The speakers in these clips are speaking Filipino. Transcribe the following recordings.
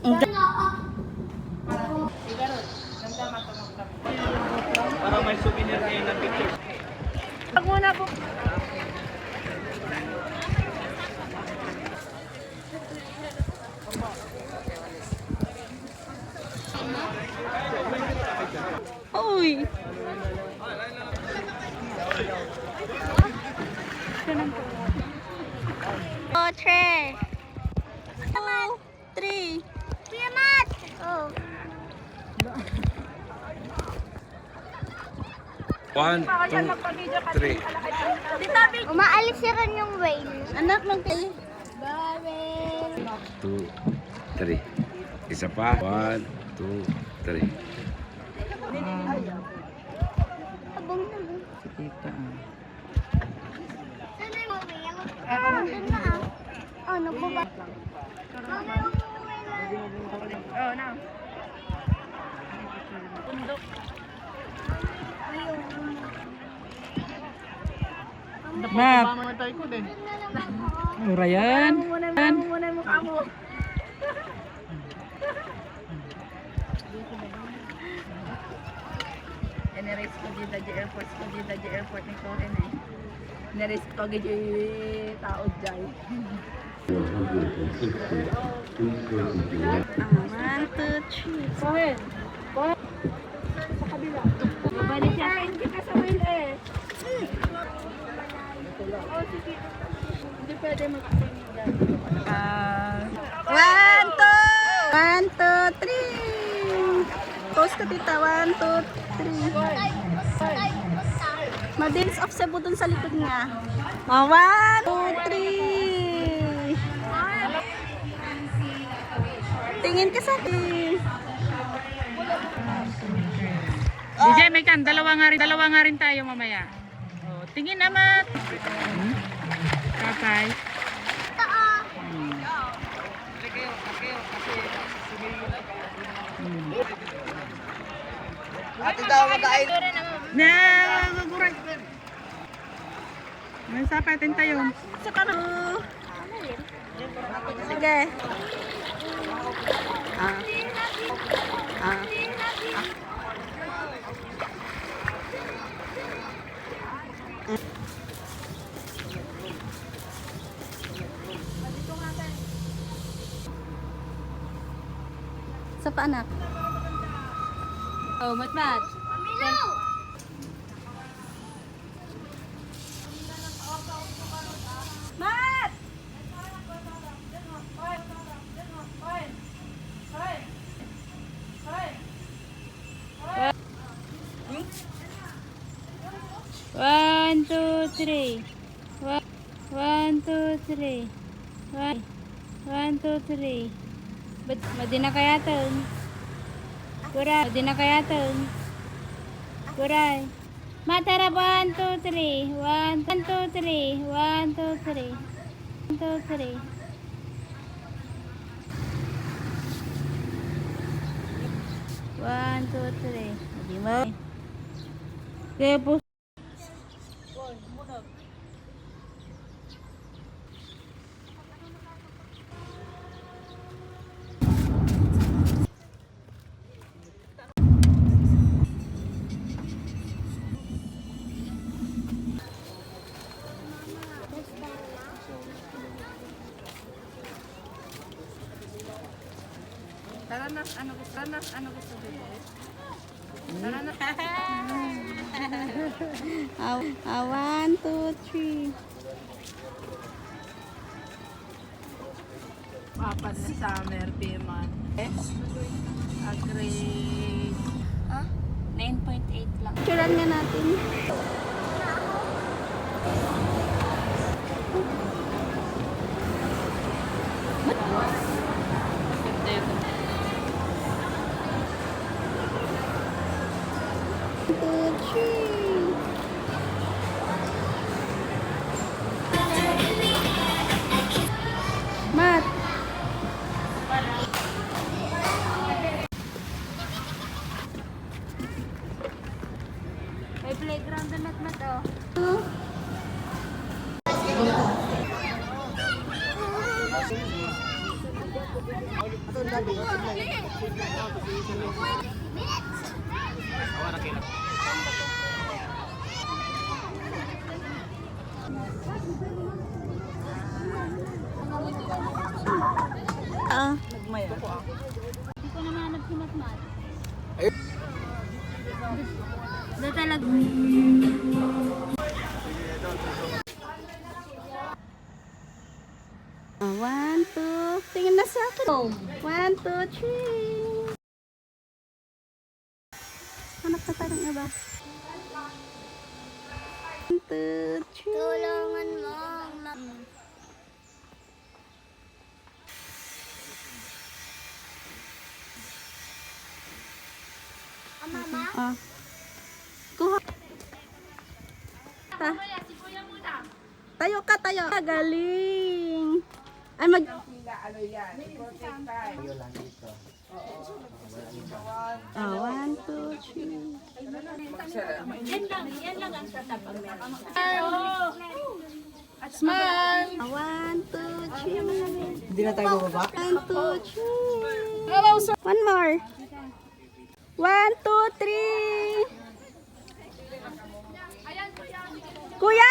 Para may souvenir kayo na picture. Pag muna po. Uy! Oh, three. 2, 3. Piamat! Oh. 1, 2, 3. Umaalis siya rin yung whale. Anak ng tayo. Bye. 2, 3. Isa pa. 1, 2, 3. Abang naman. Kita. Sana yung whale? Doon na ah. Oh, nagbaba. Sana yung whale. Oh, na. Bundok. Map. Mura yan. Muna yung mukha mo. Neres ko dito sa airport. Ko dito sa airport ni Cohen eh. Neres ko dito tao dyan. 1, 2, 3. Cohen. Cohen. Sa kabila. Babalik siya. Hindi ka sa wheel eh. Oh, sige. Hindi pwede mag-swimming dyan. 1, 2, 3. Post ka tita. 1, 2, 3. Madalis off sa button sa likod niya. 1, 2, 3. Tingin ka sa akin. DJ, may kan. Dalawa nga rin tayo mamaya. Oh, tingin amat. Kapay. Ate daw mag-aay. Na, guguray. May sapatin tayo. Sa kano. Sige. Sa paanak. Oh, mat-mat. Mat! 1, 2, 3. 1, 2, 3. 1, 2, 3. Madi na kaya ton? Kuray. Madi na kaya ton? Kuray. Matara 1, 2, 3. 1, 2, 3. 1, 2, 3. 1, 2, 3. One, two, three. Hindi mo. Kaya po. Tara na, ano gusto dito? Tara na. 1, 2, 3. Papan na summer, Piman. Agree. 9.8 lang. Turan nga natin. Mat. May playground na mat oh. Ah. Hindi ko naman hanap si Matmat. Doon talaga. One, two. Tingin na sa akin. One, two, three. Hanap na tayo ng iba. One, two, three. Tulungan mo. Mama? Ah. Kuha. Tayo ka, tayo. Galing. Ay, mag... Ah, one, two, three. Smile. One, two, three. Hindi na tayo bababa? One, two, three. Hello, sir. One more. One, two, three. Kuya!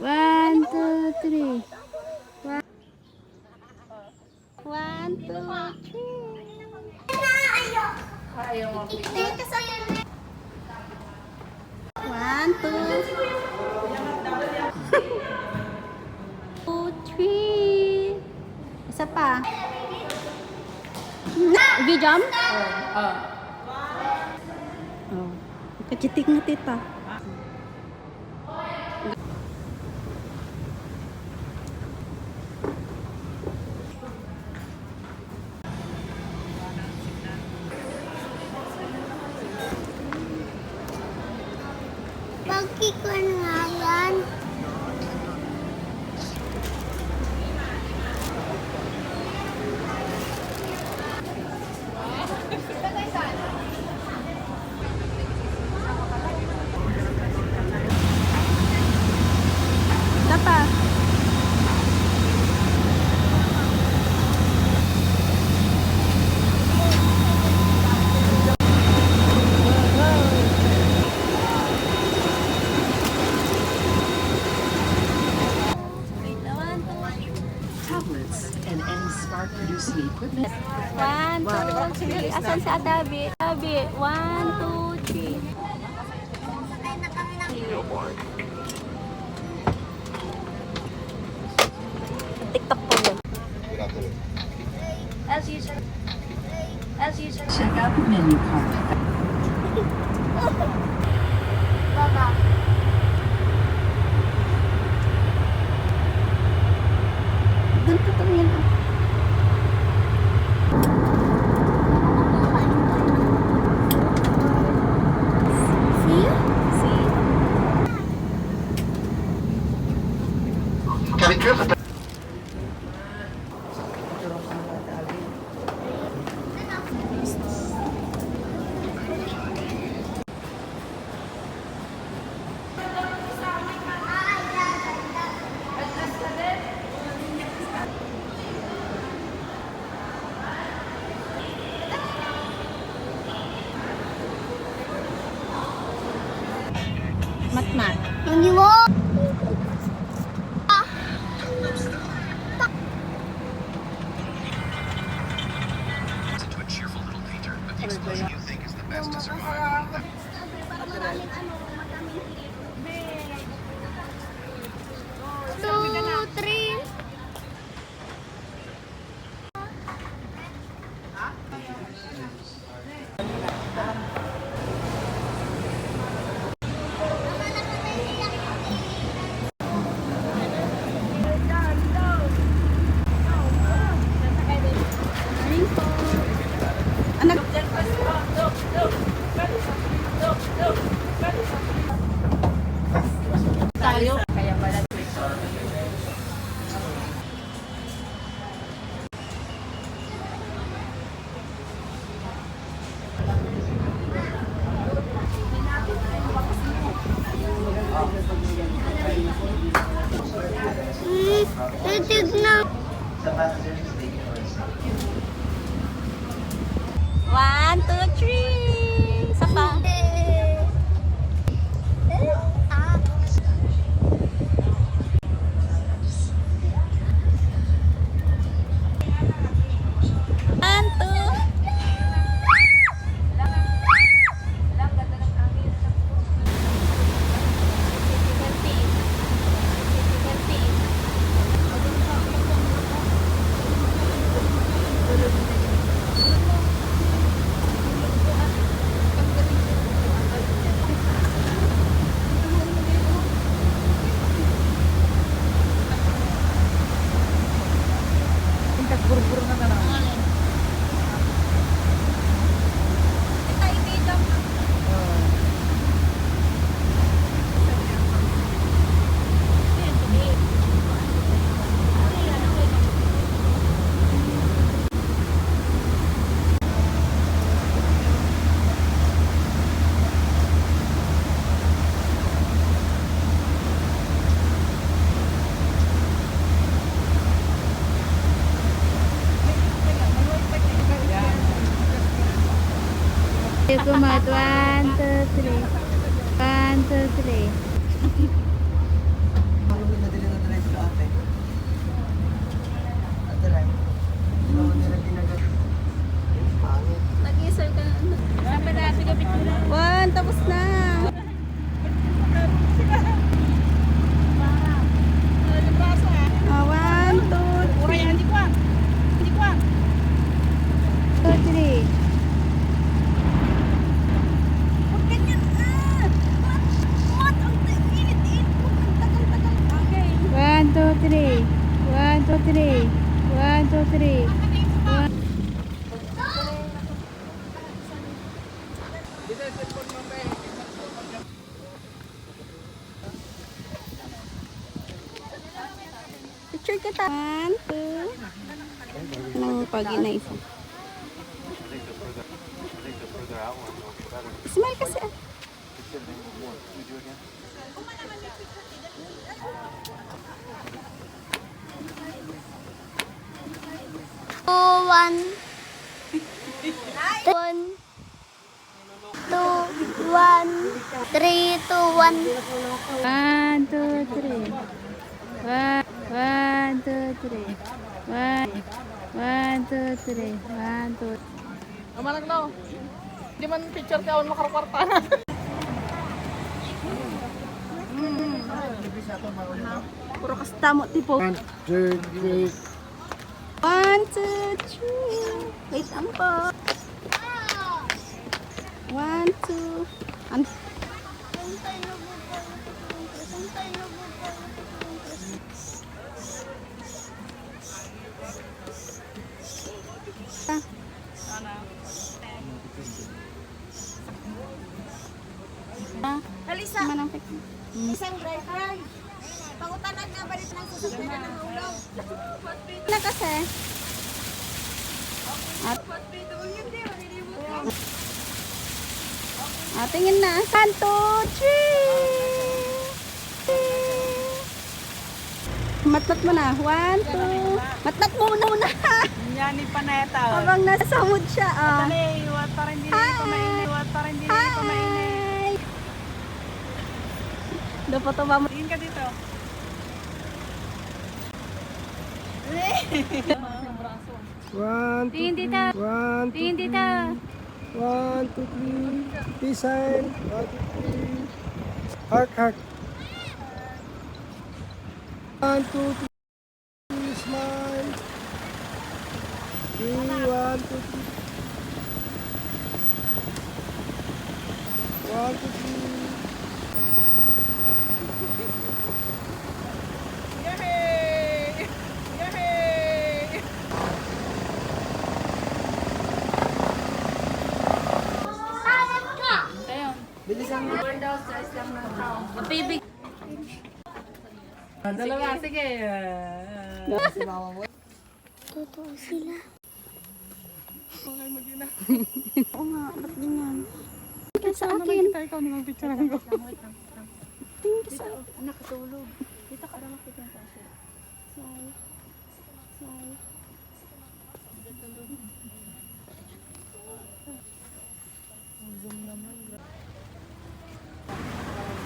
One, two, three. One, two, three. Dito sa'yo. One, two, two, three. Isa pa. Video? Oh. Kachitik na tita. Pagkikon nga yan. Dapat. Tablets and any smart producing equipment. One, two, three. Asan si Adabi? Adabi. One, two, three. TikTok po yun. Check out the menu card. Baba. Doon ka tumingin. See? See? Matmat. Hindi mo. Two, three. kumot. 1, 2, 3. 1, 2, 3. Ano ba nadali na drive ka ate? Ate Rai, hindi naman nila ginagawa. Pangit. Mag-isol ka na. Dapat na, sige, picture. 1, tapos na. One, two, three. 2, 3. One, two, three. 1, 2, 3. 1, 2, 3. Picture kita. 1, 2. Nang pagi na isa. Smile kasi. One, two, one, three, two, one. 1, 2, 3. 1, 2, 3. 1, 2, 3. 1, 2. Amanag no. Di man picture ka on makarkwarta na. Puro kastamo tipo. 1, 2, 3. 1, 2, 3. Wait, ano po? 1, 2. Ano? Alisa, Manang picture. isang driver. Pangutanan nga ba dito ng sasakyan ng ulog? Na kasi. Tingin na. 1, 2, 3. Matlat mo na. 1, 2. Matlat mo muna. Yani paneta. Habang nasa mood siya. Dali, iwat pa rin din ito mainit. Iwat pa rin din ito mainit. Dapat ba mo? Tingin ka dito. One, two, Tingin dito. one, two, Tingin dito. 1, 2, 3. Peace sign. 1, 2, 3. Heart, heart. 1, 2, 3. Smile. 3, 1, 2, 3. 1, 2, 3. Yay! Yay! Bilisan mo. Baby. Dalawa, sige. Si mama mo. Totoo sila. Oo nga, ba't ganyan? Tingin sa akin. Ikaw naman picture ko. Tingin sa akin. Nakatulog. Dito ka lang makita sa akin. Smile. Smile.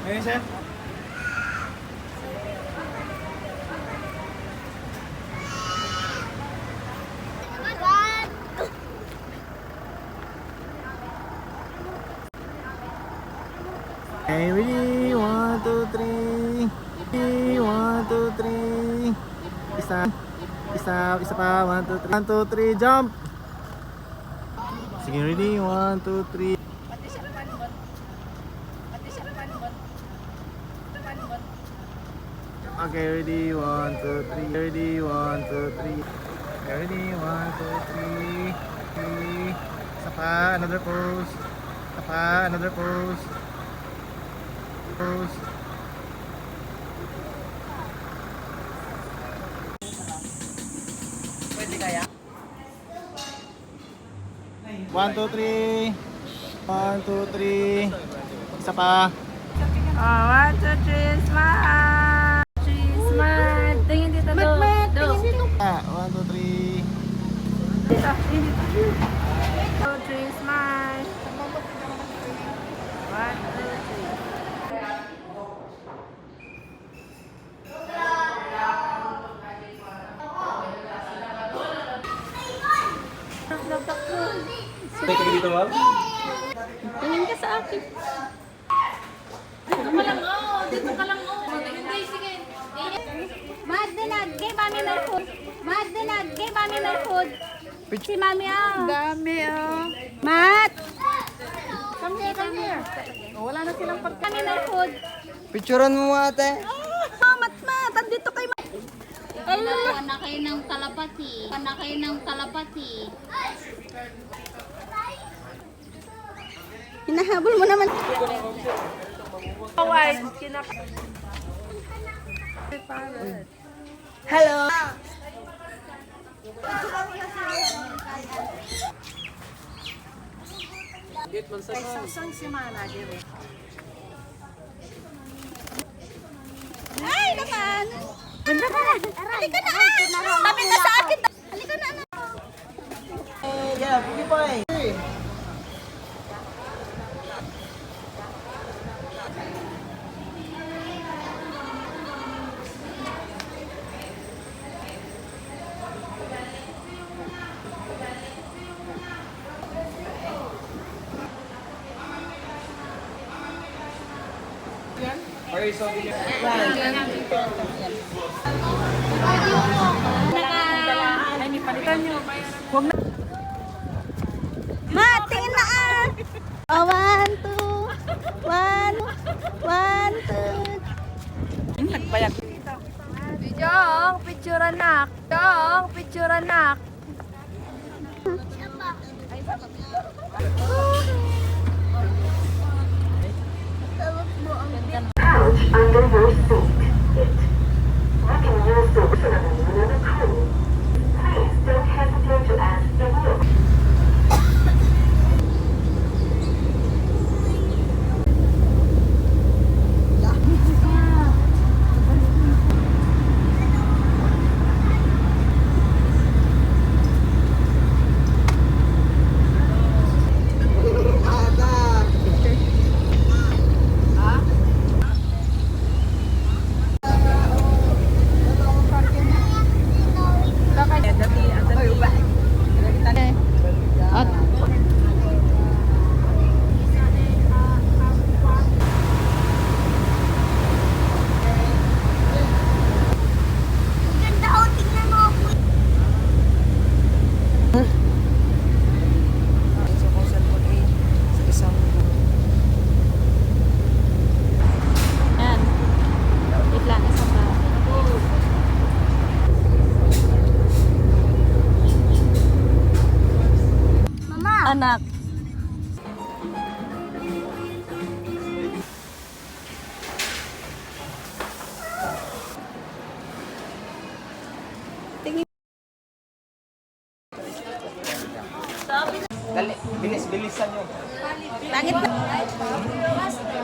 Ayun, sir. Okay, ready? 1, 2, 3. 1, 2, 3. Isa pa. 1, 2, 3. 1, 2, 3, jump! Sige, ready? 1, 2, 3. Okay, ready? 1, 2, 3. Ready? 1, 2, 3. Okay, ready? 1, 2, 3. Isa pa, another pose. Isa pa, another pose. Pose. Pwede kaya? 1, 2, 3. 1, 2, 3. Isa pa. 1, 2, 3, smile! 3, smile! Tingin dito, do. Do. 1, 2, 3. Dito, tingin dito. 2, 3, smile! Pwede ka dito, ma'am? Tingin ka sa akin. Dito ka lang, oh. Dito ka lang, oh. Hindi, sige. Magdinag, kay mami may food. Magdinag, kay mami may food. Si mami, oh. Dami, oh. Mat! Come here, come here. Oh, wala na silang pag... Kami may food. Picturean mo nga, ate. Oh, mat! Andito kay mat. Pana kayo ng kalapati. Pana kayo ng kalapati. Hinahabol mo naman. White, Hello! Ay, naman! Ganda ka na! Halika na! Lapit na sa akin! Halika na! Yeah, sige pa eh. Ma, tingin na ah! Oh, 1, 2, 1, 2. Jong, picture anak. Jong, picture anak. Pouch under your seat. You can use the personal in the crew. Please don't hesitate to ask if you Ganda oh, tingnan mo ako. Yan. Wait lang, isa pa. Mama! Anak. Dali, bilis-bilisan nyo. Langit na.